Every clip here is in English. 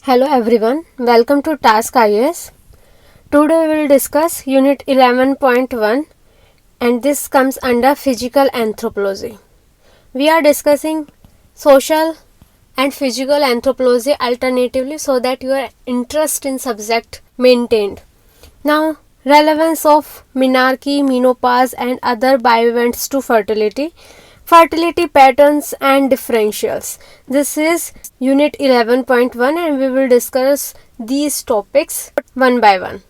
Hello everyone, welcome to TaskIAS. Today we will discuss Unit 11.1 and this comes under Physical Anthropology. We are discussing social and physical anthropology alternatively so that your interest in subject maintained. Now, relevance of menarche, menopause and other bio-events to fertility. Fertility patterns and differentials. This is Unit 11.1 and we will discuss these topics one by one.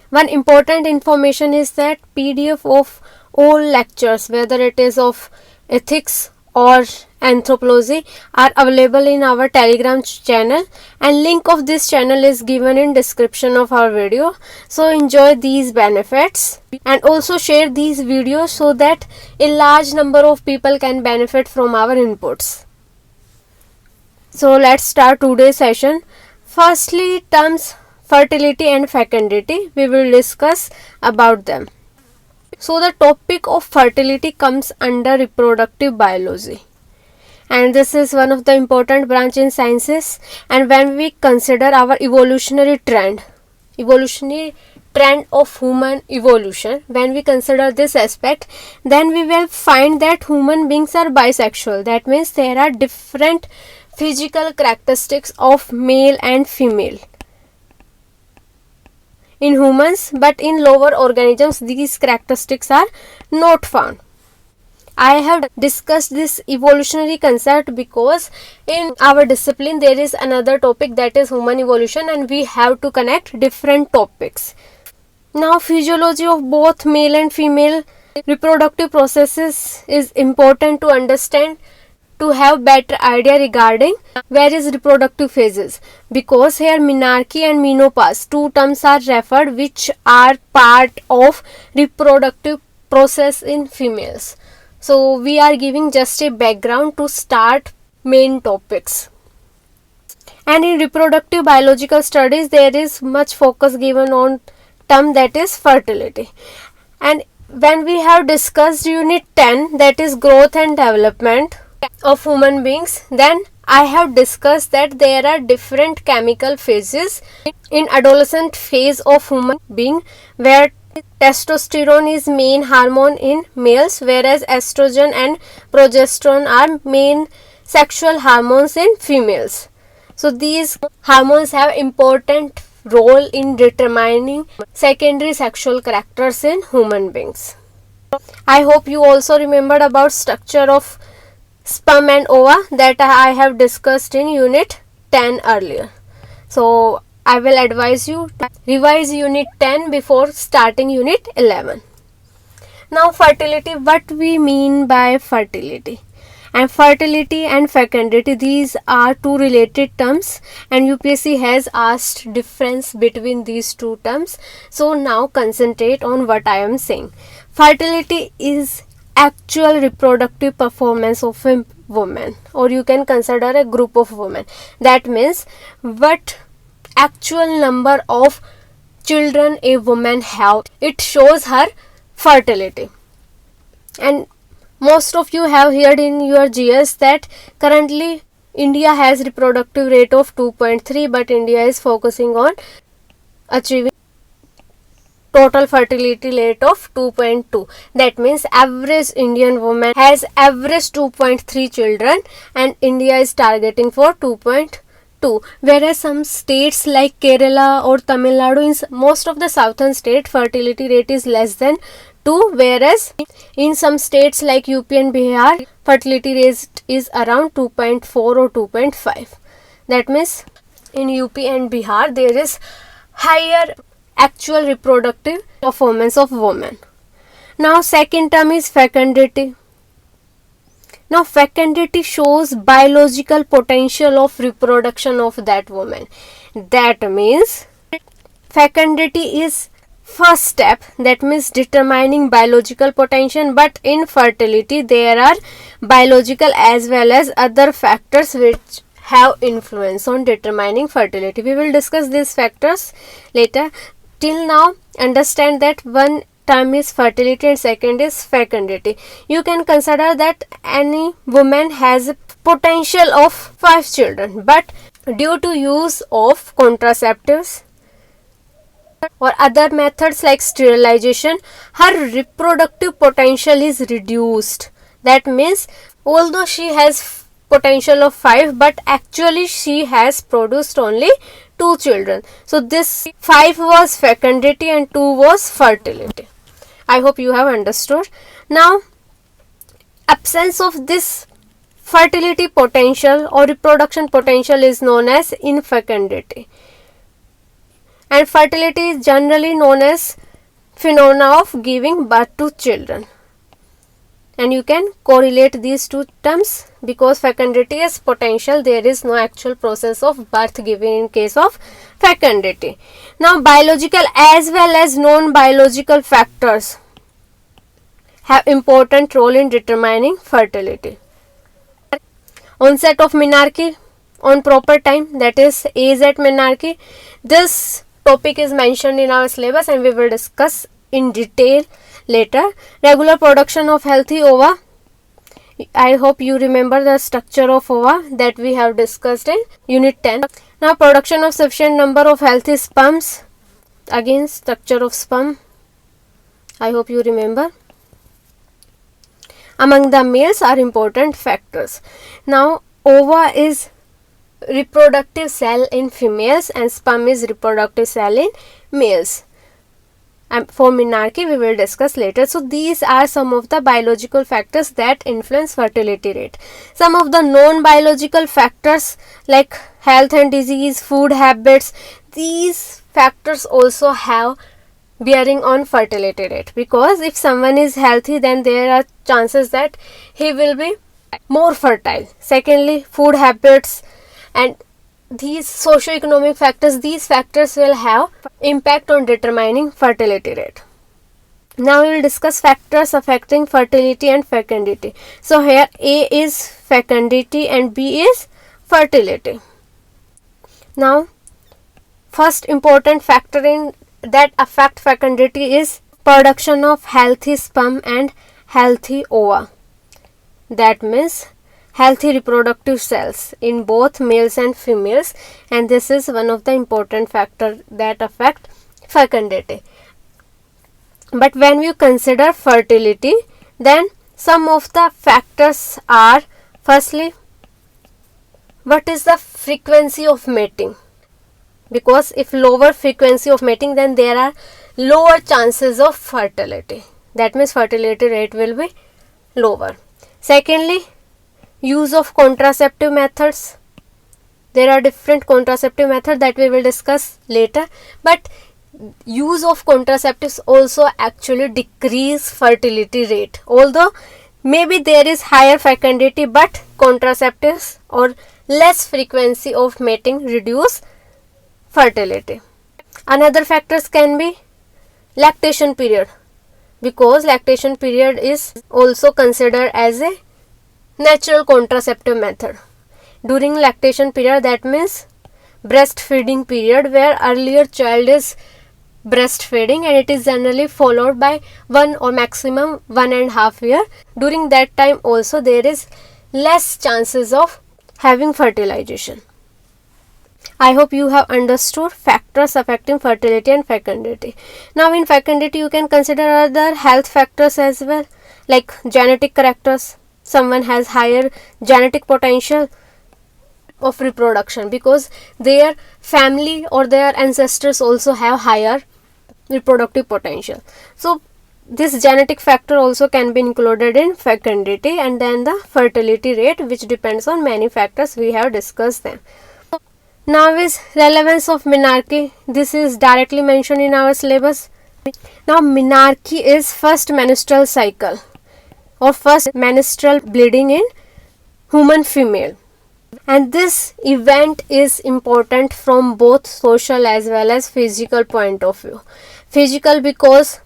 One important information is that PDF of all lectures, whether it is of ethics or anthropology, are available in our Telegram channel, and link of this channel is given in description of our video. So enjoy these benefits and also share these videos so that a large number of people can benefit from our inputs. So let's start today's session. Firstly, terms fertility and fecundity. We will discuss about them. So the topic of fertility comes under reproductive biology, and this is one of the important branch in sciences. And when we consider our evolutionary trend of human evolution, when we consider this aspect, then we will find that human beings are bisexual. That means there are different physical characteristics of male and female in humans, but in lower organisms these characteristics are not found. I have discussed this evolutionary concept because in our discipline there is another topic, that is human evolution, and we have to connect different topics. Now, physiology of both male and female reproductive processes is important to understand, to have better idea regarding various reproductive phases, because here menarche and menopause, two terms are referred which are part of reproductive process in females. So we are giving just a background to start main topics. And in reproductive biological studies there is much focus given on term that is fertility. And when we have discussed unit 10, that is growth and development of human beings, then I have discussed that there are different chemical phases in adolescent phase of human being, where testosterone is main hormone in males, whereas estrogen and progesterone are main sexual hormones in females. So these hormones have important role in determining secondary sexual characters in human beings. I hope you also remembered about structure of sperm and ova that I have discussed in unit 10 earlier. So I will advise you to revise unit 10 before starting unit 11. Now, fertility, what we mean by fertility. And fertility and fecundity, these are two related terms, and UPSC has asked difference between these two terms. So now concentrate on what I am saying. Fertility is actual reproductive performance of a woman, or you can consider a group of women. That means what actual number of children a woman have, it shows her fertility. And most of you have heard in your GS that currently India has reproductive rate of 2.3, but India is focusing on achieving total fertility rate of 2.2. That means average Indian woman has average 2.3 children and India is targeting for 2.2. Whereas some states like Kerala or Tamil Nadu, in most of the southern state, fertility rate is less than 2, whereas in some states like UP and Bihar, fertility rate is around 2.4 or 2.5. That means in UP and Bihar there is higher actual reproductive performance of women. Now, second term is fecundity. Now, fecundity shows biological potential of reproduction of that woman. That means fecundity is first step, that means determining biological potential, but in fertility there are biological as well as other factors which have influence on determining fertility. We will discuss these factors later. Till now, understand that one term is fertility and second is fecundity. You can consider that any woman has a potential of 5 children, but due to use of contraceptives or other methods like sterilization, her reproductive potential is reduced. That means although she has potential of 5, but actually she has produced only 2 children. So this 5 was fecundity and 2 was fertility. I hope you have understood. Now, absence of this fertility potential or reproduction potential is known as infecundity. And fertility is generally known as phenomena of giving birth to children. And you can correlate these two terms because fecundity is potential. There is no actual process of birth given in case of fecundity. Now, biological as well as non-biological factors have important role in determining fertility. Onset of menarche on proper time, that is age at menarche. This topic is mentioned in our syllabus and we will discuss in detail later. Regular production of healthy ova. I hope you remember the structure of ova that we have discussed in unit 10. Now, production of sufficient number of healthy sperms. Again, structure of sperm. I hope you remember. Among the males are important factors. Now, ova is reproductive cell in females and sperm is reproductive cell in males. And for menarche we will discuss later. So these are some of the biological factors that influence fertility rate. Some of the non-biological factors like health and disease, food habits, these factors also have bearing on fertility rate, because if someone is healthy then there are chances that he will be more fertile. Secondly, food habits and these socio-economic factors, these factors will have impact on determining fertility rate. Now we will discuss factors affecting fertility and fecundity. So here A is fecundity and B is fertility. Now, first important factor in that affect fecundity is production of healthy sperm and healthy ova. That means healthy reproductive cells in both males and females, and this is one of the important factors that affect fecundity. But when we consider fertility, then some of the factors are, firstly, what is the frequency of mating? Because if lower frequency of mating, then there are lower chances of fertility. That means fertility rate will be lower. Secondly, use of contraceptive methods. There are different contraceptive methods that we will discuss later, but use of contraceptives also actually decrease fertility rate. Although maybe there is higher fecundity, but contraceptives or less frequency of mating reduce fertility. Another factors can be lactation period, because lactation period is also considered as a natural contraceptive method. During lactation period, that means breastfeeding period, where earlier child is breastfeeding and it is generally followed by 1 or maximum 1.5 year. During that time also there is less chances of having fertilization. I hope you have understood factors affecting fertility and fecundity. Now in fecundity you can consider other health factors as well, like genetic characters. Someone has higher genetic potential of reproduction because their family or their ancestors also have higher reproductive potential. So this genetic factor also can be included in fecundity, and then the fertility rate, which depends on many factors. We have discussed them. Now is relevance of menarche. This is directly mentioned in our syllabus. Now menarche is first menstrual cycle or first menstrual bleeding in human female, and this event is important from both social as well as physical point of view. Physical because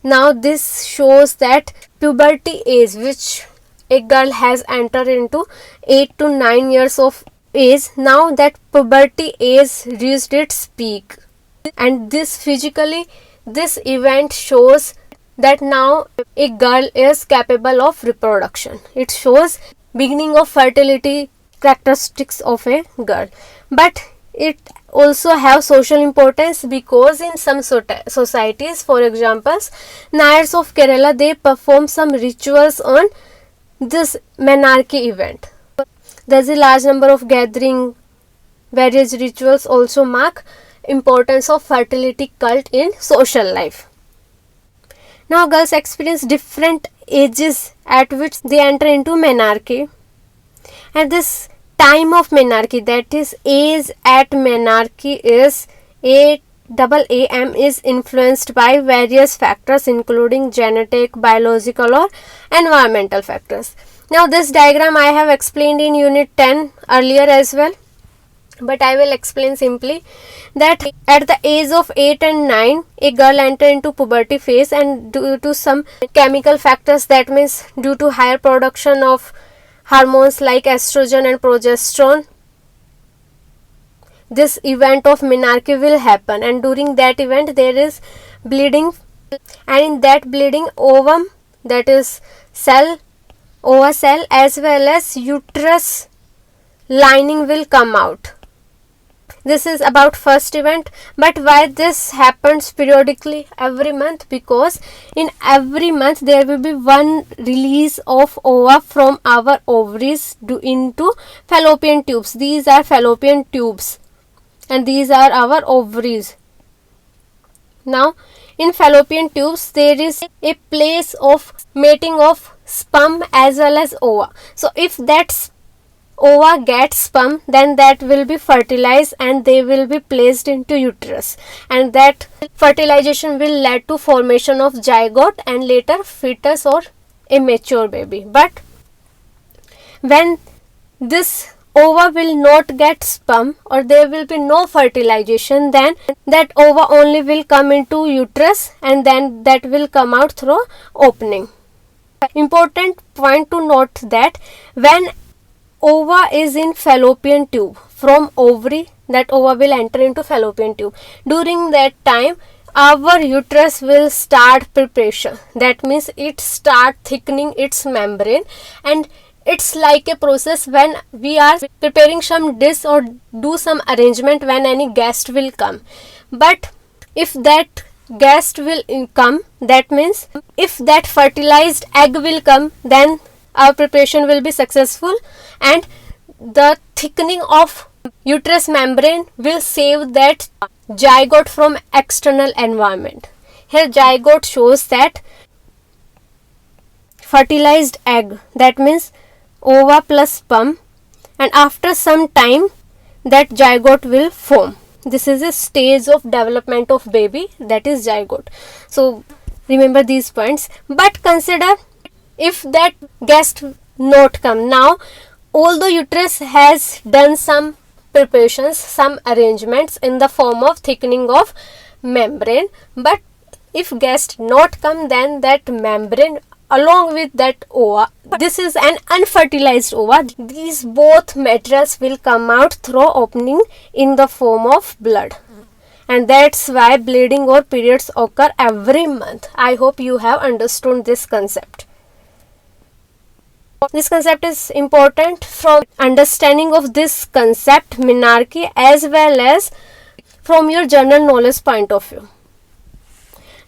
now this shows that puberty age which a girl has entered into 8 to 9 years of age, now that puberty age reached its peak, and this physically this event shows that now a girl is capable of reproduction. It shows beginning of fertility characteristics of a girl, but it also have social importance because in some societies, for example, Nayars of Kerala, they perform some rituals on this menarche event. There's a large number of gathering. Various rituals also mark importance of fertility cult in social life. Now girls experience different ages at which they enter into menarche, and this time of menarche, that is age at menarche, is AAM, is influenced by various factors including genetic, biological or environmental factors. Now this diagram I have explained in unit 10 earlier as well, but I will explain simply that at the age of 8 and 9 a girl enter into puberty phase, and due to some chemical factors, that means due to higher production of hormones like estrogen and progesterone, this event of menarche will happen, and during that event there is bleeding, and in that bleeding ovum, that is ova cell as well as uterus lining will come out. This is about first event, but why this happens periodically every month? Because in every month there will be one release of ova from our ovaries into fallopian tubes. These are fallopian tubes and these are our ovaries. Now in fallopian tubes there is a place of mating of sperm as well as ova. So if that ova gets sperm, then that will be fertilized and they will be placed into uterus, and that fertilization will lead to formation of zygote and later fetus or a mature baby. But when this ova will not get sperm or there will be no fertilization, then that ova only will come into uterus and then that will come out through opening. Important point to note that when ova is in fallopian tube, from ovary that ova will enter into fallopian tube. During that time our uterus will start preparation. That means it start thickening its membrane, and it's like a process when we are preparing some dish or do some arrangement when any guest will come. But if that guest will come, that means if that fertilized egg will come, then our preparation will be successful and the thickening of uterus membrane will save that zygote from external environment. Here zygote shows that fertilized egg, that means ova plus sperm, and after some time that zygote will form. This is a stage of development of baby, that is zygote. So remember these points. But consider if that guest not come. Now although uterus has done some preparations, some arrangements in the form of thickening of membrane, but if guest not come, then that membrane along with that ova, this is an unfertilized ova, these both materials will come out through opening in the form of blood, and that's why bleeding or periods occur every month. I hope you have understood this concept. This concept is important from understanding of this concept menarche as well as from your general knowledge point of view.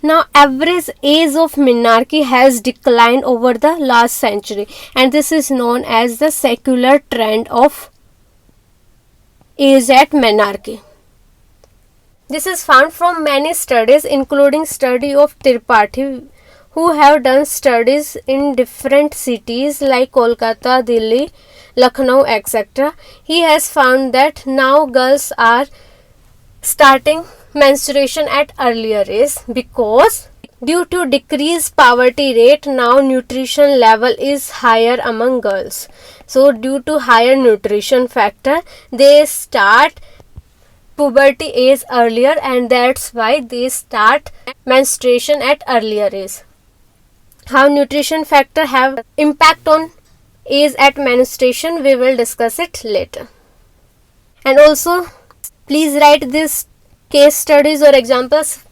Now average age of menarche has declined over the last century, and this is known as the secular trend of age at menarche. This is found from many studies including study of Tripathi, who have done studies in different cities like Kolkata, Delhi, Lucknow, etc. He has found that now girls are starting menstruation at earlier age because due to decreased poverty rate, now nutrition level is higher among girls. So due to higher nutrition factor, they start puberty age earlier, and that's why they start menstruation at earlier age. How nutrition factor have impact on age at menstruation, we will discuss it later. And also please write these case studies or examples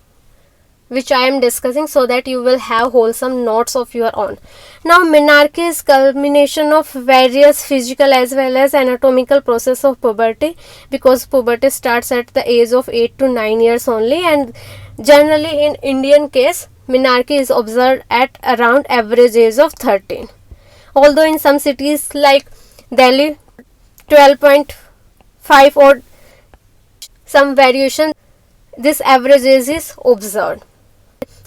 which I am discussing, so that you will have wholesome notes of your own. Now, menarche is culmination of various physical as well as anatomical process of puberty, because puberty starts at the age of 8 to 9 years only, and generally in Indian case, menarche is observed at around average age of 13. Although in some cities like Delhi, 12.5 or some variation, this average age is observed.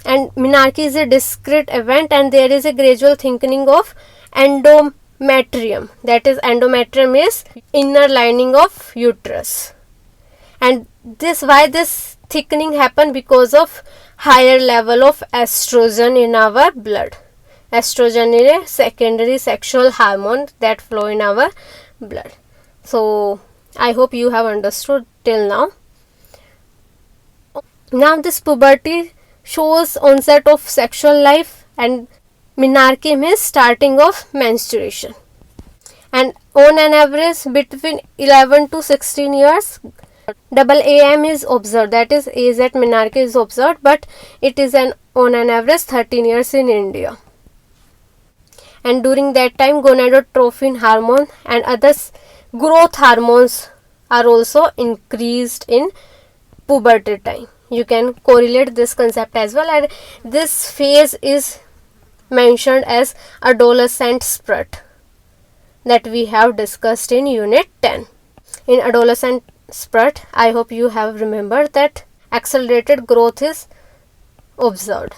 And menarche is a discrete event, and there is a gradual thickening of endometrium. That is, endometrium is inner lining of uterus. And why this thickening happen? Because of higher level of estrogen in our blood. Estrogen is a secondary sexual hormone that flow in our blood. So I hope you have understood till now. Now this puberty shows onset of sexual life, and menarche means starting of menstruation. And on an average between 11 to 16 years, double AM is observed. That is, age at menarche is observed, but it is on an average 13 years in India. And during that time, gonadotropin hormone and other growth hormones are also increased in puberty time. You can correlate this concept as well, and this phase is mentioned as adolescent spurt that we have discussed in unit 10. In adolescent spurt, I hope you have remembered that accelerated growth is observed.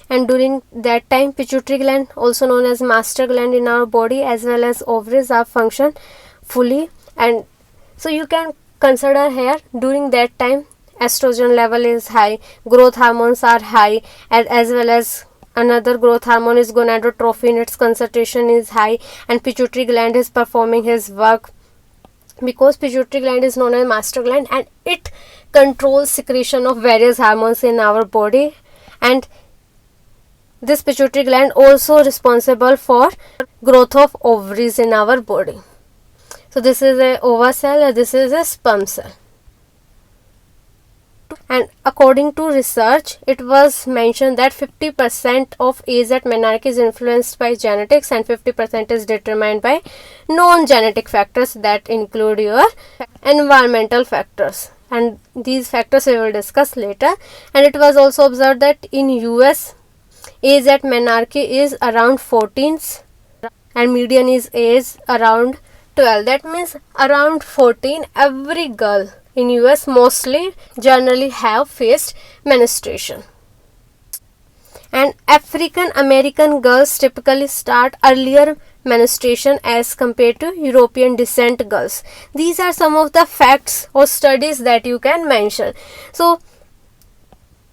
And during that time, pituitary gland, also known as master gland in our body, as well as ovaries, are function fully. And so you can consider here, during that time estrogen level is high, growth hormones are high, and as well as another growth hormone is gonadotropin, its concentration is high, and pituitary gland is performing his work, because pituitary gland is known as master gland and it controls secretion of various hormones in our body. And this pituitary gland also responsible for growth of ovaries in our body. So this is a ova cell and this is a sperm cell. And according to research, it was mentioned that 50% of age at menarche is influenced by genetics and 50% is determined by non-genetic factors that include your environmental factors. And these factors we will discuss later. And it was also observed that in US, age at menarche is around 14 and median is age around 12. That means around 14 every girl in US mostly generally have faced menstruation. And African American girls typically start earlier menstruation as compared to European descent girls. These are some of the facts or studies that you can mention. So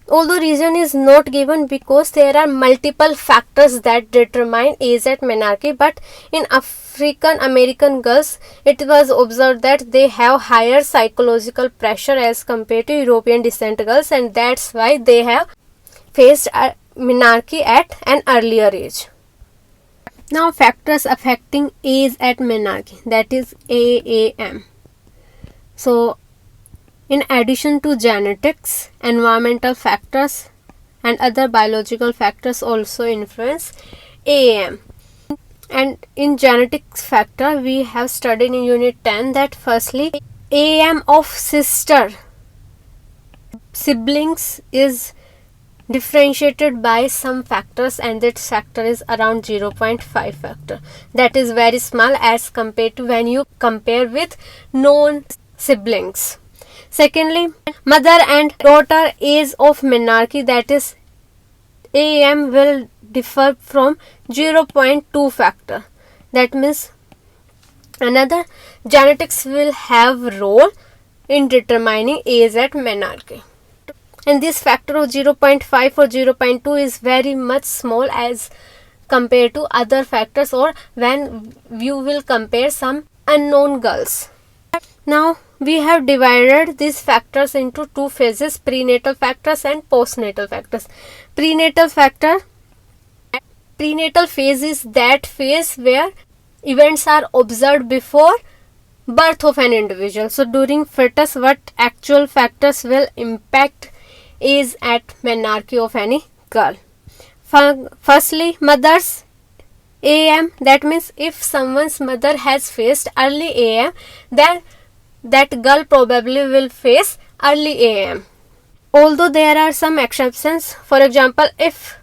although reason is not given because there are multiple factors that determine age at menarche, but in African American girls, it was observed that they have higher psychological pressure as compared to European descent girls, and that's why they have faced menarche at an earlier age. Now, factors affecting age at menarche, that is AAM. So, in addition to genetics, environmental factors and other biological factors also influence AAM. And in genetics factor, we have studied in unit 10 that firstly, AAM of siblings is differentiated by some factors, and that factor is around 0.5 factor. That is very small as compared to when you compare with known siblings. Secondly, mother and daughter age of menarche, that is AAM, will differ from 0.2 factor. That means another genetics will have role in determining age at menarche. And this factor of 0.5 or 0.2 is very much small as compared to other factors, or when you will compare some unknown girls. Now, we have divided these factors into two phases, prenatal factors and postnatal factors. Prenatal phase is that phase where events are observed before birth of an individual. So, during fetus, what actual factors will impact age at menarche of any girl. Firstly, mother's AM, that means if someone's mother has faced early AM, then that girl probably will face early AM. Although there are some exceptions, for example, if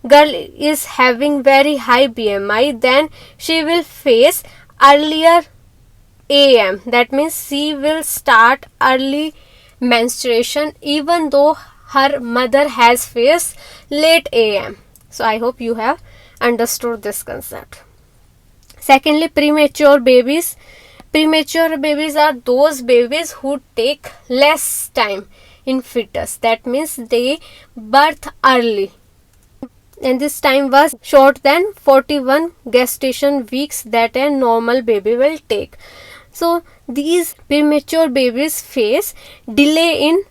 girl is having very high BMI, then she will face earlier AM, that means she will start early menstruation even though her mother has faced late AM. So I hope you have understood this concept. Secondly, premature babies. Premature babies are those babies who take less time in fetus, that means they birth early, and this time was short than 41 gestation weeks that a normal baby will take. So these premature babies face delay in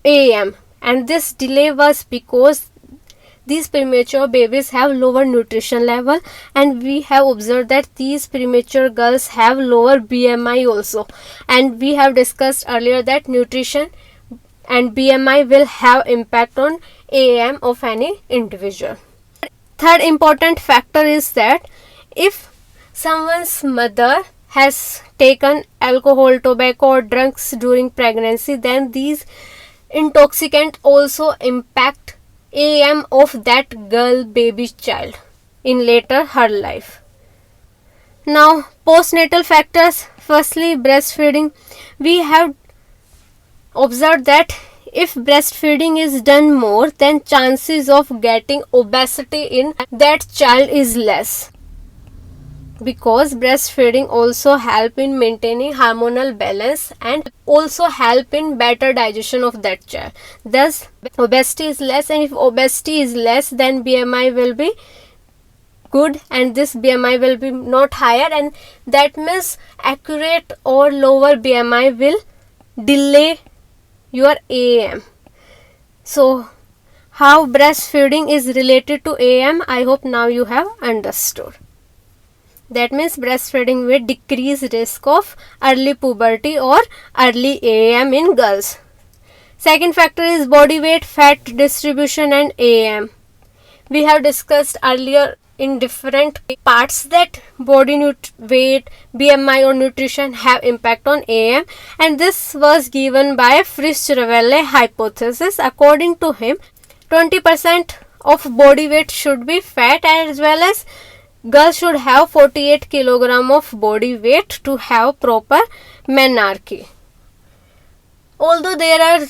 AM, and this delay was because these premature babies have lower nutrition level, and we have observed that these premature girls have lower BMI also, and we have discussed earlier that nutrition and BMI will have impact on AM of any individual. Third important factor is that if someone's mother has taken alcohol, tobacco or drugs during pregnancy, then these intoxicants also impact AM of that girl baby child in later her life. Now, postnatal factors. Firstly, breastfeeding. We have observed that if breastfeeding is done more, then chances of getting obesity in that child is less, because breastfeeding also help in maintaining hormonal balance and also help in better digestion of that child. Thus obesity is less, and if obesity is less, then BMI will be good, and this BMI will be not higher, and that means accurate or lower BMI will delay your AM. So how breastfeeding is related to AM, I hope now you have understood. That means breastfeeding will decrease risk of early puberty or early AM in girls. Second factor is body weight, fat distribution and AM. We have discussed earlier in different parts that body weight, BMI or nutrition have impact on AM, and this was given by Frisch-Revelle hypothesis. According to him, 20% of body weight should be fat, as well as girls should have 48 kg of body weight to have proper menarche. Although there are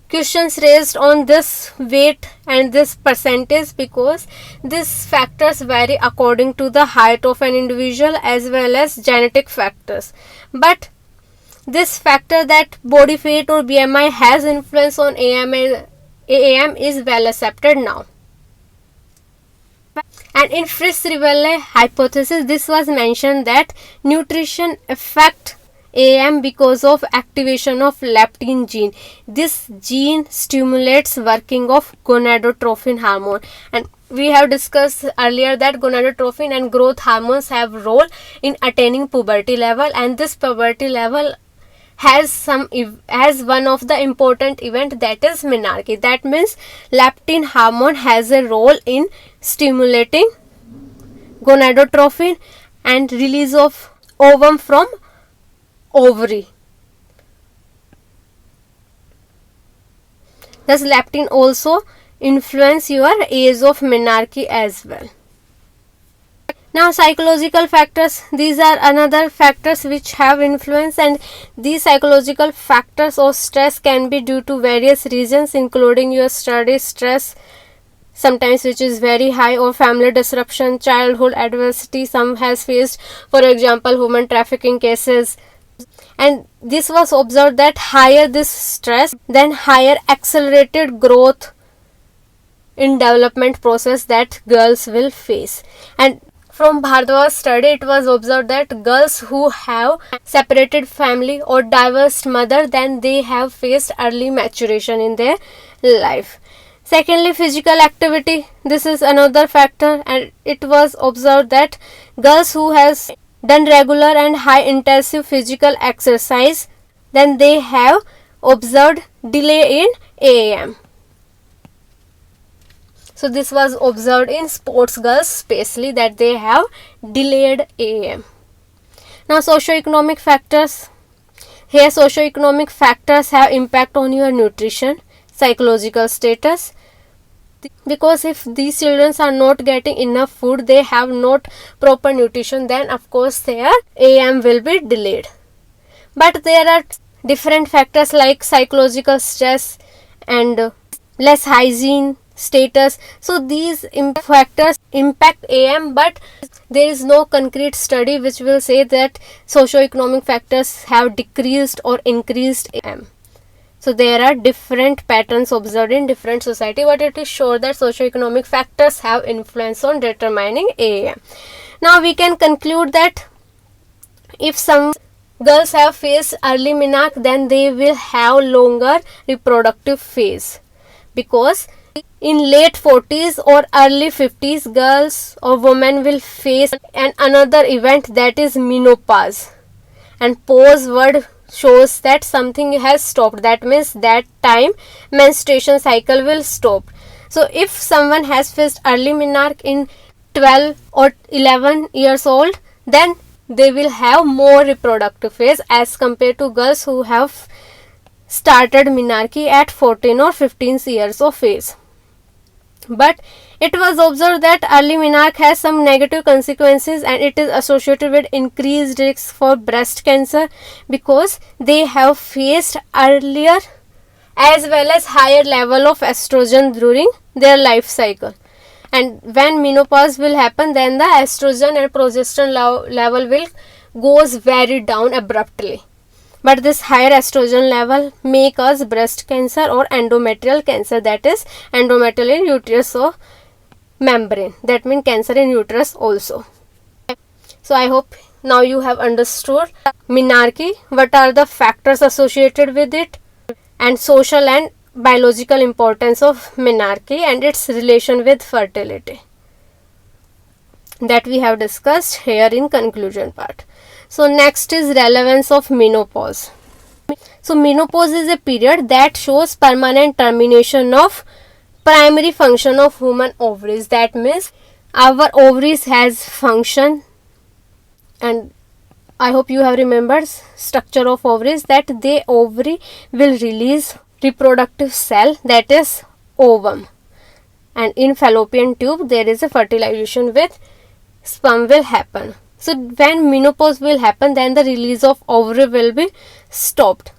questions raised on this weight and this percentage, because these factors vary according to the height of an individual as well as genetic factors, but this factor that body weight or BMI has influence on AM is well accepted now. And in Frisch-Revelle hypothesis, this was mentioned that nutrition affect AM because of activation of leptin gene. This gene stimulates working of gonadotropin hormone, and we have discussed earlier that gonadotropin and growth hormones have role in attaining puberty level, and this puberty level has one of the important event, that is menarche. That means leptin hormone has a role in stimulating gonadotropin and release of ovum from ovary. Thus leptin also influence your age of menarche as well. Now psychological factors, these are another factors which have influence, and these psychological factors or stress can be due to various reasons, including your study stress, sometimes which is very high, or family disruption, childhood adversity some has faced, for example human trafficking cases. And this was observed that higher this stress, then higher accelerated growth in development process that girls will face. And from Bhardwaj's study, it was observed that girls who have separated family or divorced mother, then they have faced early maturation in their life. Secondly, physical activity. This is another factor, and it was observed that girls who has done regular and high intensive physical exercise, then they have observed delay in AM. So this was observed in sports girls especially, that they have delayed AAM. Now socioeconomic factors. Here socioeconomic factors have impact on your nutrition, psychological status, because if these children are not getting enough food, they have not proper nutrition, then of course their AM will be delayed. But there are different factors like psychological stress and less hygiene, status. So these factors impact AM, but there is no concrete study which will say that socioeconomic factors have decreased or increased AM. So there are different patterns observed in different society, but it is sure that socioeconomic factors have influence on determining AM. Now we can conclude that if some girls have faced early menarche, then they will have longer reproductive phase, because in late 40s or early 50s, girls or women will face another event, that is menopause. And pause word shows that something has stopped. That means that time menstruation cycle will stop. So if someone has faced early menarche in 12 or 11 years old, then they will have more reproductive phase as compared to girls who have started menarche at 14 or 15 years of age. But it was observed that early menarche has some negative consequences, and it is associated with increased risk for breast cancer, because they have faced earlier as well as higher level of estrogen during their life cycle. And when menopause will happen, then the estrogen and progesterone level will goes very down abruptly. But this higher estrogen level may cause breast cancer or endometrial cancer, that is endometrial in uterus or membrane, that means cancer in uterus also. So I hope now you have understood menarche, what are the factors associated with it, and social and biological importance of menarche and its relation with fertility, that we have discussed here in conclusion part. So next is relevance of menopause. So menopause is a period that shows permanent termination of primary function of human ovaries. That means our ovaries has function, and I hope you have remembered structure of ovaries, that the ovary will release reproductive cell, that is ovum, and in fallopian tube there is a fertilization with sperm will happen. So when menopause will happen, then the release of ovary will be stopped.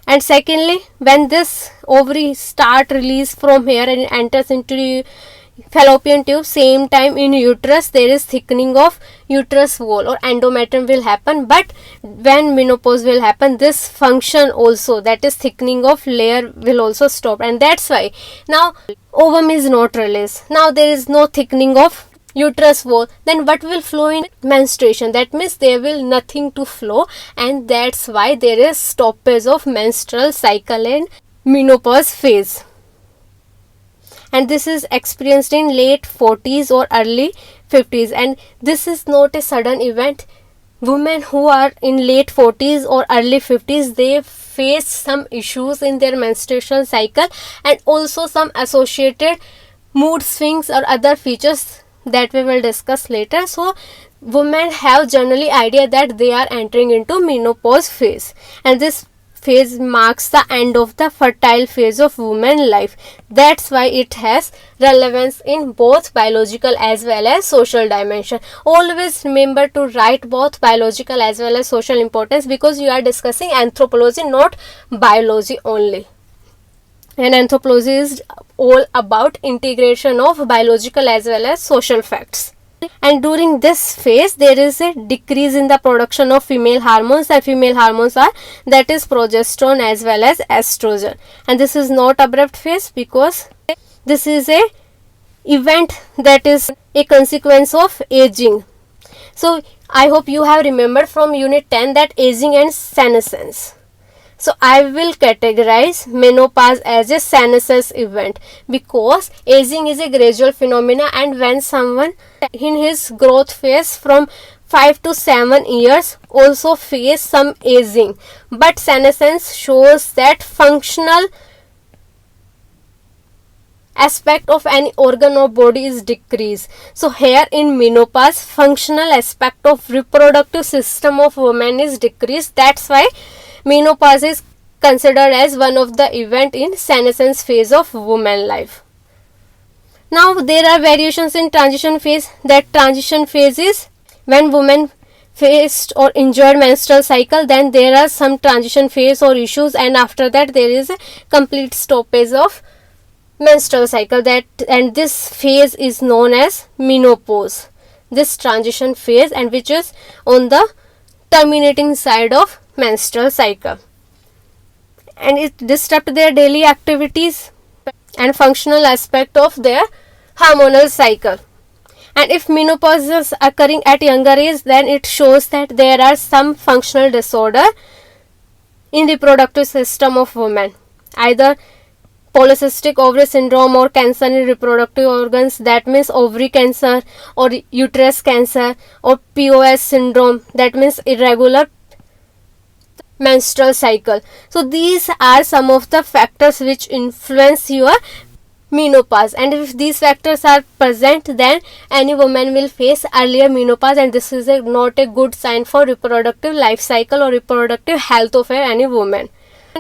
And secondly, when this ovary start release from here and enters into the fallopian tube, same time in uterus there is thickening of uterus wall or endometrium will happen. But when menopause will happen, this function also, that is thickening of layer, will also stop, and that's why now ovum is not released. Now there is no thickening of uterus wall, then what will flow in menstruation? That means there will nothing to flow, and that's why there is stoppage of menstrual cycle in menopause phase. And this is experienced in late 40s or early 50s, and this is not a sudden event. Women who are in late 40s or early 50s, they face some issues in their menstruation cycle, and also some associated mood swings or other features that we will discuss later. So women have generally idea that they are entering into menopause phase, and this phase marks the end of the fertile phase of woman life. That's why it has relevance in both biological as well as social dimension. Always remember to write both biological as well as social importance, because you are discussing anthropology, not biology only. And anthropology is all about integration of biological as well as social facts. And during this phase, there is a decrease in the production of female hormones, and female hormones are, that is progesterone as well as estrogen. And this is not abrupt phase, because this is a event that is a consequence of aging. So I hope you have remembered from unit 10 that aging and senescence. So I will categorize menopause as a senescence event, because aging is a gradual phenomena, and when someone in his growth phase from 5 to 7 years also face some aging, but senescence shows that functional aspect of any organ or body is decreased. So here in menopause, functional aspect of reproductive system of women is decreased. That's why menopause is considered as one of the event in senescence phase of woman life. Now there are variations in transition phase. That transition phase is when women faced or enjoyed menstrual cycle, then there are some transition phase or issues, and after that there is a complete stoppage of menstrual cycle, and this phase is known as menopause, this transition phase, and which is on the terminating side of menstrual cycle, and it disrupts their daily activities and functional aspect of their hormonal cycle. And if menopause is occurring at younger age, then it shows that there are some functional disorder in reproductive system of women, either polycystic ovary syndrome or cancer in reproductive organs, that means ovary cancer, or uterus cancer, or POS syndrome, that means irregular menstrual cycle. So these are some of the factors which influence your menopause, and if these factors are present, then any woman will face earlier menopause, and this is not a good sign for reproductive life cycle or reproductive health of any woman.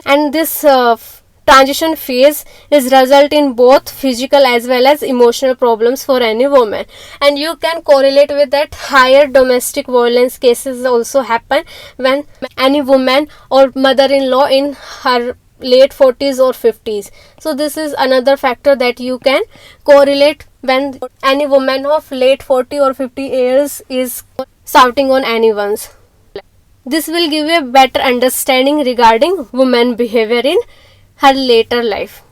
And this transition phase is result in both physical as well as emotional problems for any woman, and you can correlate with that higher domestic violence cases also happen when any woman or mother-in-law in her late 40s or 50s. So this is another factor that you can correlate when any woman of late 40 or 50 years is shouting on anyone's. This will give you a better understanding regarding woman behavior in her later life.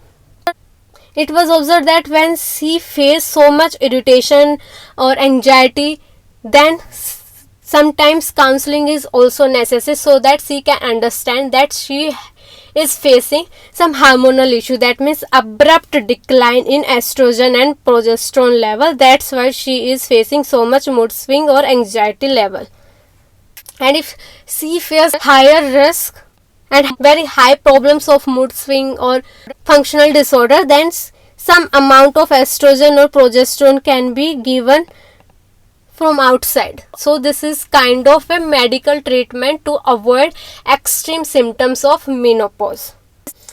It was observed that when she faced so much irritation or anxiety, then sometimes counseling is also necessary so that she can understand that she is facing some hormonal issue, that means abrupt decline in estrogen and progesterone level. That's why she is facing so much mood swing or anxiety level. And if she faces higher risk and very high problems of mood swing or functional disorder, then some amount of estrogen or progesterone can be given from outside. So this is kind of a medical treatment to avoid extreme symptoms of menopause.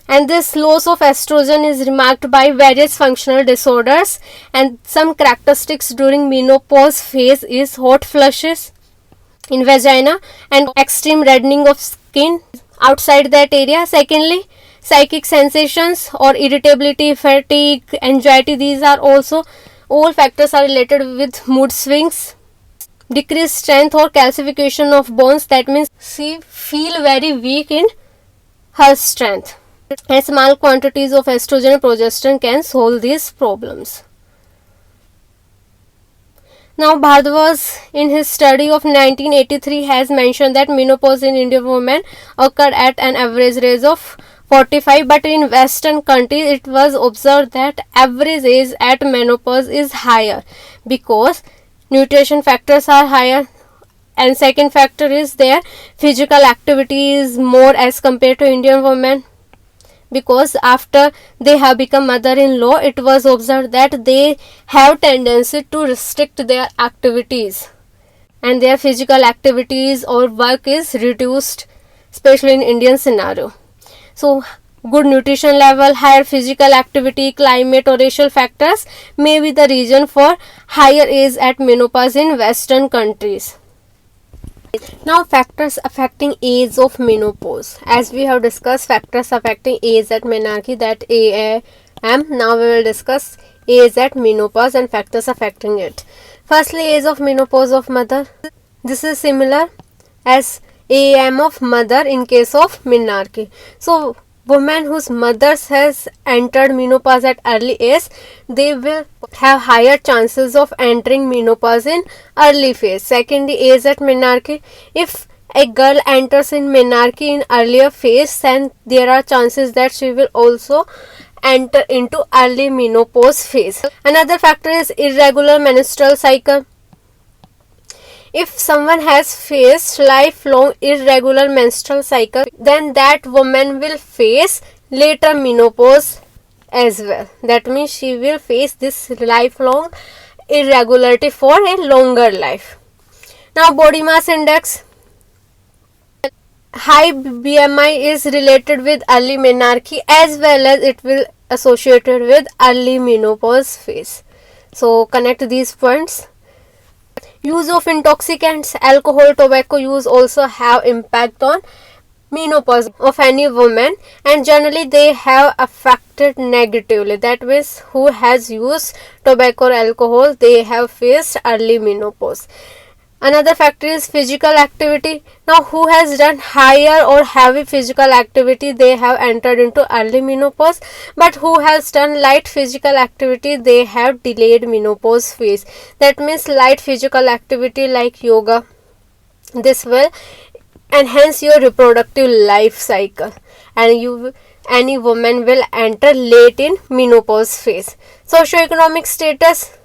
And this loss of estrogen is remarked by various functional disorders, and some characteristics during menopause phase is hot flushes in vagina and extreme reddening of skin outside that area. Secondly, psychic sensations or irritability, fatigue, anxiety, these are also all factors are related with mood swings. Decreased strength or calcification of bones, that means she feel very weak in her strength. And small quantities of estrogen and progesterone can solve these problems. Now Bhardwaj in his study of 1983 has mentioned that menopause in Indian women occurred at an average age of 45, but in western countries it was observed that average age at menopause is higher because nutrition factors are higher, and second factor is their physical activity is more as compared to Indian women, because after they have become mother-in-law it was observed that they have tendency to restrict their activities and their physical activities or work is reduced, especially in Indian scenario. So good nutrition level, higher physical activity, climate or racial factors may be the reason for higher age at menopause in western countries. Now factors affecting age of menopause. As we have discussed factors affecting age at menarche, that AAM, now we will discuss age at menopause and factors affecting it. Firstly, age of menopause of mother. This is similar as AAM of mother in case of menarche. So women whose mothers has entered menopause at early age, they will have higher chances of entering menopause in early phase. Secondly, age at menarche. If a girl enters in menarche in earlier phase, then there are chances that she will also enter into early menopause phase. Another factor is irregular menstrual cycle. If someone has faced lifelong irregular menstrual cycle, then that woman will face later menopause as well. That means she will face this lifelong irregularity for a longer life. Now, body mass index. High BMI is related with early menarche as well as it will associated with early menopause phase. So connect these points. Use of intoxicants, alcohol, tobacco use also have impact on menopause of any woman, and generally they have affected negatively. That means who has used tobacco or alcohol, they have faced early menopause. Another factor is physical activity. Now, who has done higher or heavy physical activity, they have entered into early menopause, but who has done light physical activity, they have delayed menopause phase. That means light physical activity like yoga, this will enhance your reproductive life cycle, and any woman will enter late in menopause phase. Socioeconomic status.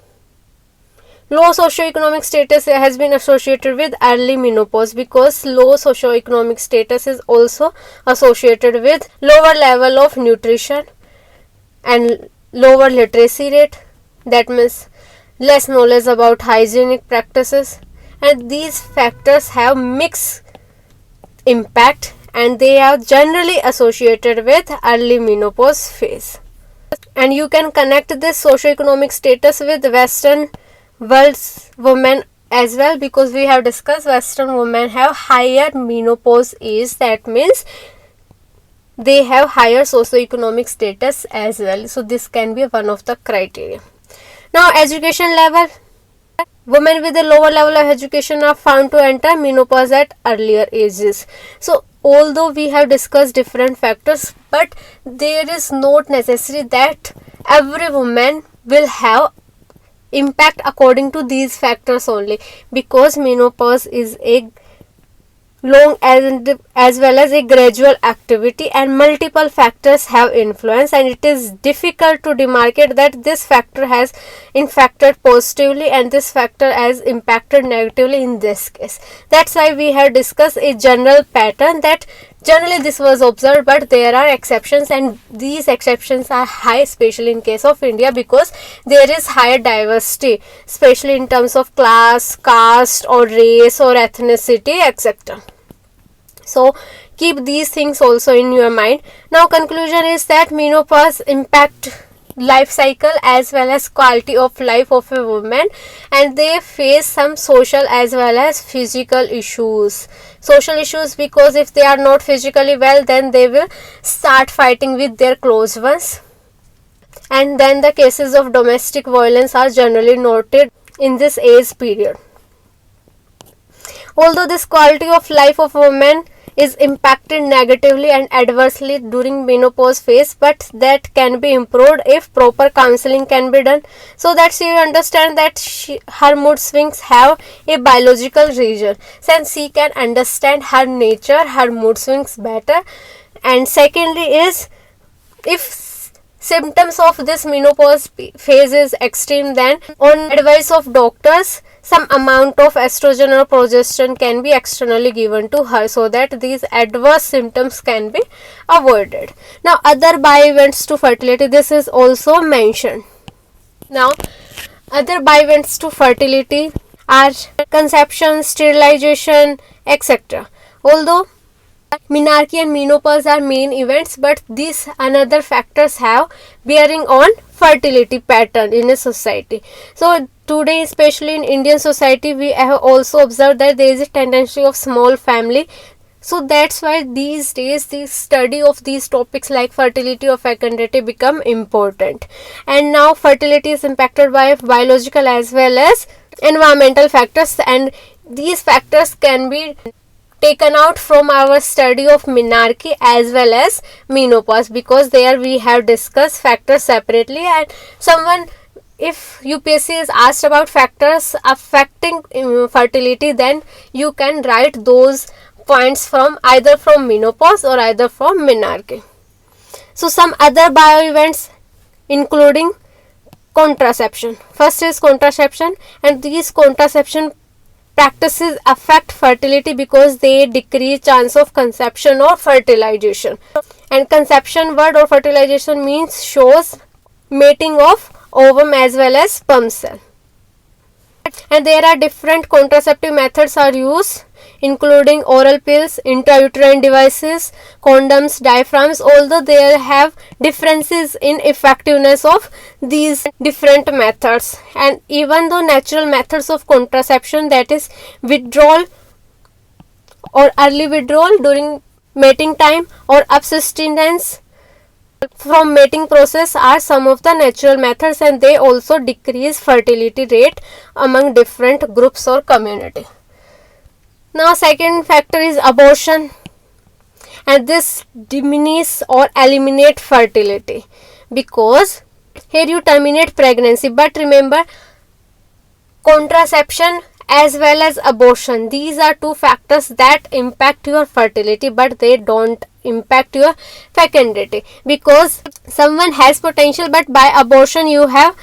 Low socioeconomic status has been associated with early menopause because low socioeconomic status is also associated with lower level of nutrition and lower literacy rate. That means less knowledge about hygienic practices, and these factors have mixed impact and they are generally associated with early menopause phase. And you can connect this socioeconomic status with Western world's women as well, because we have discussed Western women have higher menopause age. That means they have higher socioeconomic status as well. So this can be one of the criteria. Now, education level. Women with a lower level of education are found to enter menopause at earlier ages. So although we have discussed different factors, but there is not necessary that every woman will have impact according to these factors only, because menopause is a long as well as a gradual activity and multiple factors have influence, and it is difficult to demarcate that this factor has impacted positively and this factor has impacted negatively in this case. That's why we have discussed a general pattern that generally this was observed, but there are exceptions, and these exceptions are high, especially in case of India, because there is higher diversity, especially in terms of class, caste or race or ethnicity, etc. So keep these things also in your mind. Now, conclusion is that menopause impact life cycle as well as quality of life of a woman, and they face some social as well as physical issues. Social issues because if they are not physically well, then they will start fighting with their close ones, and then the cases of domestic violence are generally noted in this age period. Although this quality of life of women is impacted negatively and adversely during menopause phase, but that can be improved if proper counseling can be done, so that she understand that her mood swings have a biological reason, since she can understand her nature, her mood swings better. And secondly is, if symptoms of this menopause phase is extreme, then on advice of doctors, some amount of estrogen or progesterone can be externally given to her, so that these adverse symptoms can be avoided. Now, other bio-events to fertility, this is also mentioned. Now, other bio-events to fertility are conception, sterilization, etc. Although menarche and menopause are main events, but these another factors have bearing on fertility pattern in a society. So today, especially in Indian society, we have also observed that there is a tendency of small family. So that's why these days the study of these topics like fertility or fecundity become important. And now fertility is impacted by biological as well as environmental factors, and these factors can be taken out from our study of menarche as well as menopause, because there we have discussed factors separately. And someone, if UPSC is asked about factors affecting fertility, then you can write those points from either from menopause or either from menarche. So some other bio events including contraception. First is contraception, and these contraception practices affect fertility because they decrease chance of conception or fertilization. And conception word or fertilization means shows mating of ovum as well as sperm cell. And there are different contraceptive methods are used, including oral pills, intrauterine devices, condoms, diaphragms, although they have differences in effectiveness of these different methods. And even though natural methods of contraception, that is withdrawal or early withdrawal during mating time or abstinence from mating process are some of the natural methods, and they also decrease fertility rate among different groups or community. Now second factor is abortion, and this diminishes or eliminate fertility because here you terminate pregnancy. But remember, contraception as well as abortion, these are two factors that impact your fertility, but they don't impact your fecundity, because someone has potential, but by abortion you have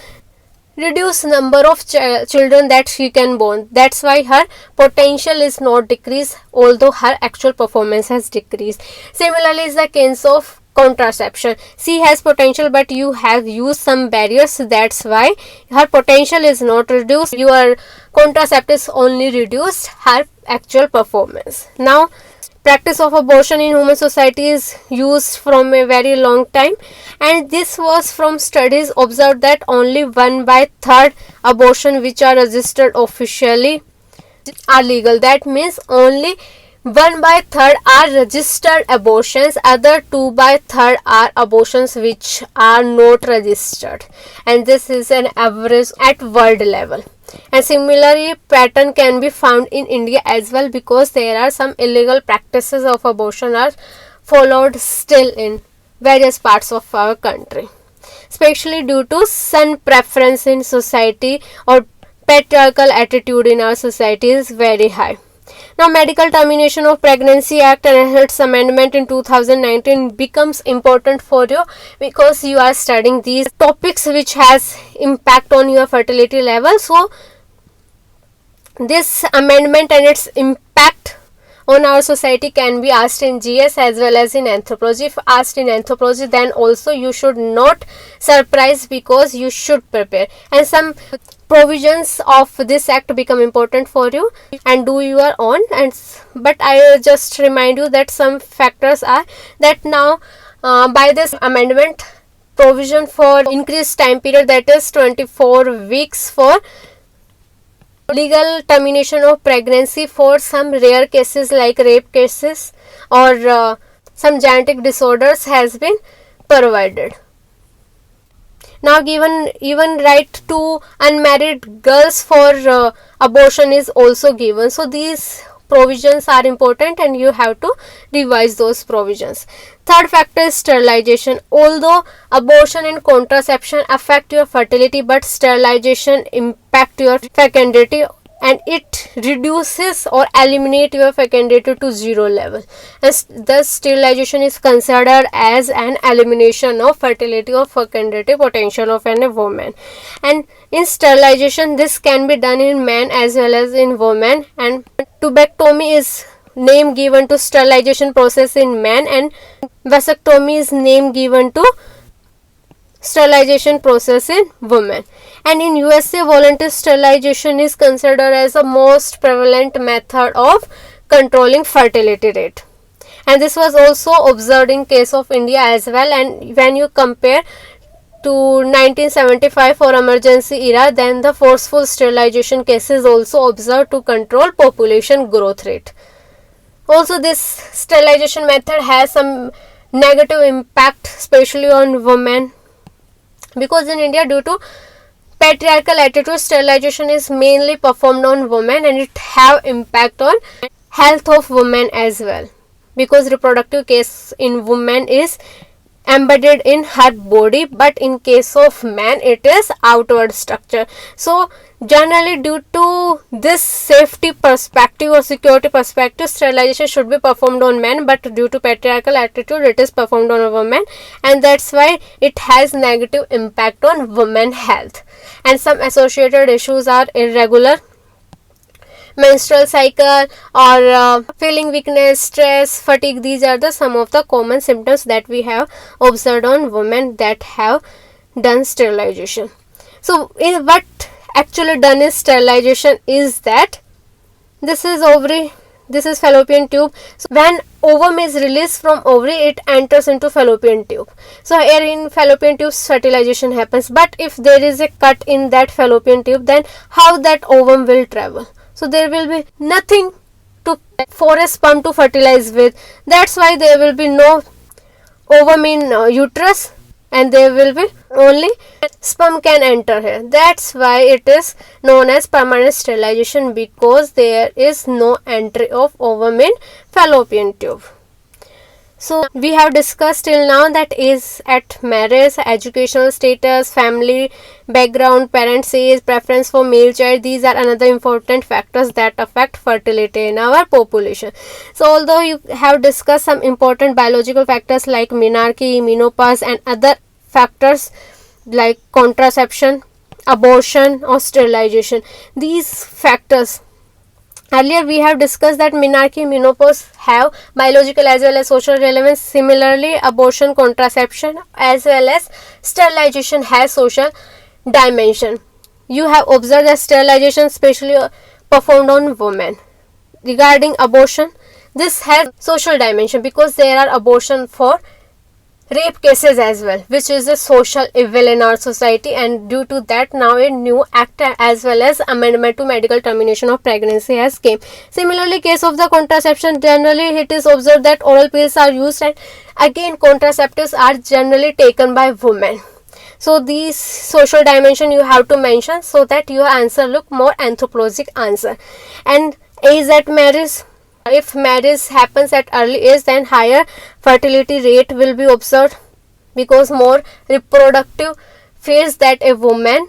reduced number of children that she can born. That's why her potential is not decreased, although her actual performance has decreased. Similarly is the case of contraception. She has potential, but you have used some barriers, that's why her potential is not reduced. Your contraceptive is only reduced her actual performance. Now practice of abortion in human society is used from a very long time, and this was from studies observed that only 1/3 abortion which are registered officially are legal. That means only 1/3 are registered abortions, other 2/3 are abortions which are not registered, and this is an average at world level. And similarly pattern can be found in India as well, because there are some illegal practices of abortion are followed still in various parts of our country, especially due to son preference in society or patriarchal attitude in our society is very high. Now medical termination of pregnancy act and its amendment in 2019 becomes important for you, because you are studying these topics which has impact on your fertility level. So this amendment and its impact on our society can be asked in GS as well as in anthropology. If asked in anthropology, then also you should not surprise, because you should prepare, and some provisions of this act become important for you and do your own. And but I just remind you that some factors are that now by this amendment, provision for increased time period, that is 24 weeks for legal termination of pregnancy for some rare cases like rape cases or some genetic disorders has been provided. Now given even right to unmarried girls for abortion is also given. So these provisions are important and you have to revise those provisions. Third factor is sterilization. Although abortion and contraception affect your fertility, but sterilization impact your fecundity, and it reduces or eliminate your fecundity to 0 level. As thus sterilization is considered as an elimination of fertility or fecundity potential of a woman. And in sterilization, this can be done in men as well as in women. And tubectomy is name given to sterilization process in men, and vasectomy is name given to sterilization process in women. And in USA, voluntary sterilization is considered as the most prevalent method of controlling fertility rate, and this was also observed in case of India as well. And when you compare to 1975 for emergency era, then the forceful sterilization cases also observed to control population growth rate. Also, this sterilization method has some negative impact, especially on women, because in India, due to patriarchal attitude, sterilization is mainly performed on women, and it have impact on health of women as well, because reproductive case in women is embedded in her body, but in case of man it is outward structure. So generally, due to this safety perspective or security perspective, sterilization should be performed on men, but due to patriarchal attitude it is performed on a woman, and that's why it has negative impact on women health. And some associated issues are irregular menstrual cycle or feeling weakness, stress, fatigue. These are the some of the common symptoms that we have observed on women that have done sterilization. So what actually done is sterilization is that this is ovary, this is fallopian tube. So when ovum is released from ovary, it enters into fallopian tube. So here in fallopian tube fertilization happens, but if there is a cut in that fallopian tube, then how that ovum will travel? So there will be nothing for a sperm to fertilize with. That's why there will be no ovum in uterus, and there will be only sperm can enter here. That's why it is known as permanent sterilization, because there is no entry of ovum in fallopian tube. So we have discussed till now that is at marriage, educational status, family background, parents' age, preference for male child. These are another important factors that affect fertility in our population. So although you have discussed some important biological factors like menarche, menopause, and other factors like contraception, abortion, or sterilization, these factors earlier we have discussed that menarche, menopause have biological as well as social relevance. Similarly, abortion, contraception as well as sterilization has social dimension. You have observed that sterilization especially performed on women. Regarding abortion, this has social dimension because there are abortion for rape cases as well, which is a social evil in our society, and due to that now a new act as well as amendment to medical termination of pregnancy has came. Similarly, case of the contraception, generally it is observed that oral pills are used, and again contraceptives are generally taken by women. So these social dimension you have to mention so that your answer look more anthropologic answer. And age at marriage, if marriage happens at early age, then higher fertility rate will be observed because more reproductive phase that a woman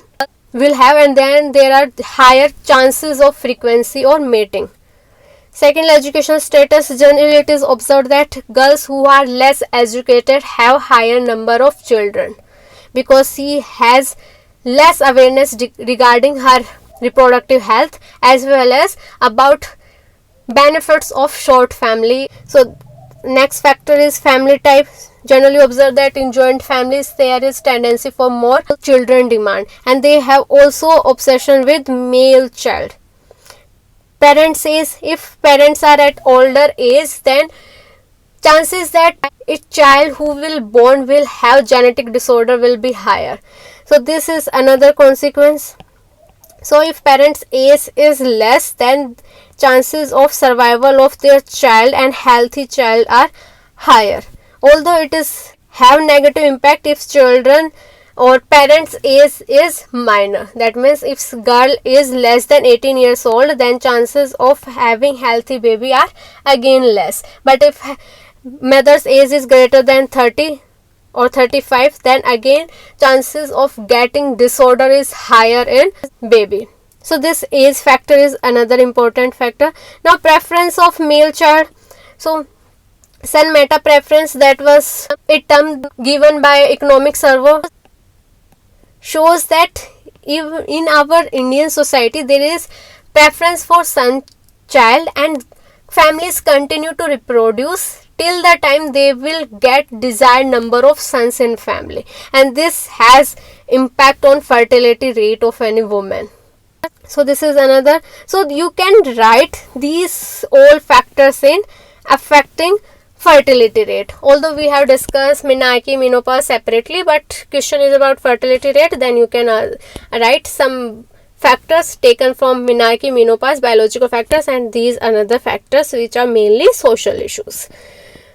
will have, and then there are higher chances of frequency or mating. Secondly, educational status, generally it is observed that girls who are less educated have higher number of children because she has less awareness regarding her reproductive health as well as about benefits of short family. So next factor is family type. Generally observe that in joint families there is tendency for more children demand, and they have also obsession with male child. Parents age, if parents are at older age, then chances that a child who will born will have genetic disorder will be higher. So this is another consequence. So if parents age is less, then chances of survival of their child and healthy child are higher. Although it is have negative impact if children or parents age is minor. That means if girl is less than 18 years old, then chances of having healthy baby are again less. But if mother's age is greater than 30 or 35, then again chances of getting disorder is higher in baby. So this age factor is another important factor. Now preference of male child. So Sun meta preference, that was a term given by Economic Survey, shows that even in our Indian society there is preference for son child, and families continue to reproduce till the time they will get desired number of sons in family, and this has impact on fertility rate of any woman. So this is another. So you can write these all factors in affecting fertility rate. Although we have discussed menarche, menopause separately, but question is about fertility rate, then you can write some factors taken from menarche, menopause, biological factors, and these another factors which are mainly social issues.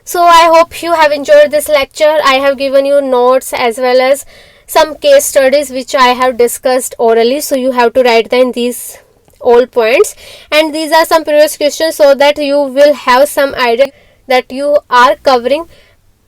So I hope you have enjoyed this lecture. I have given you notes as well as some case studies which I have discussed orally, so you have to write down these all points, and these are some previous questions so that you will have some idea that you are covering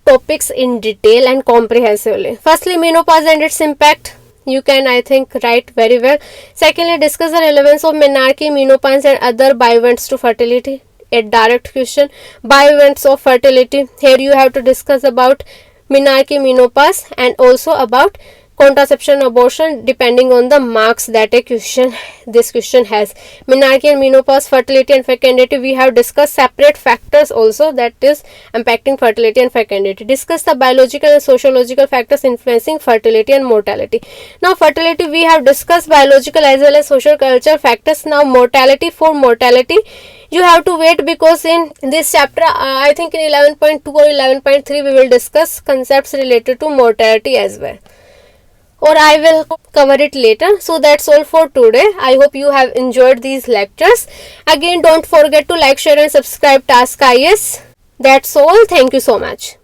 topics in detail and comprehensively. Firstly, menopause and its impact, you can I think write very well. Secondly, discuss the relevance of menarche, menopause and other bio-events to fertility, a direct question. Bio-events of fertility, here you have to discuss about menarche, menopause and also about contraception, abortion, depending on the marks that this question has. Menarche and menopause, fertility and fecundity, we have discussed separate factors also that is impacting fertility and fecundity. Discuss the biological and sociological factors influencing fertility and mortality. Now fertility we have discussed biological as well as social cultural factors. Now mortality, for mortality you have to wait because in this chapter I think in 11.2 or 11.3 we will discuss concepts related to mortality as well, or I will cover it later. So that's all for today. I hope you have enjoyed these lectures. Again, don't forget to like, share and subscribe TaskIAS. That's all. Thank you so much.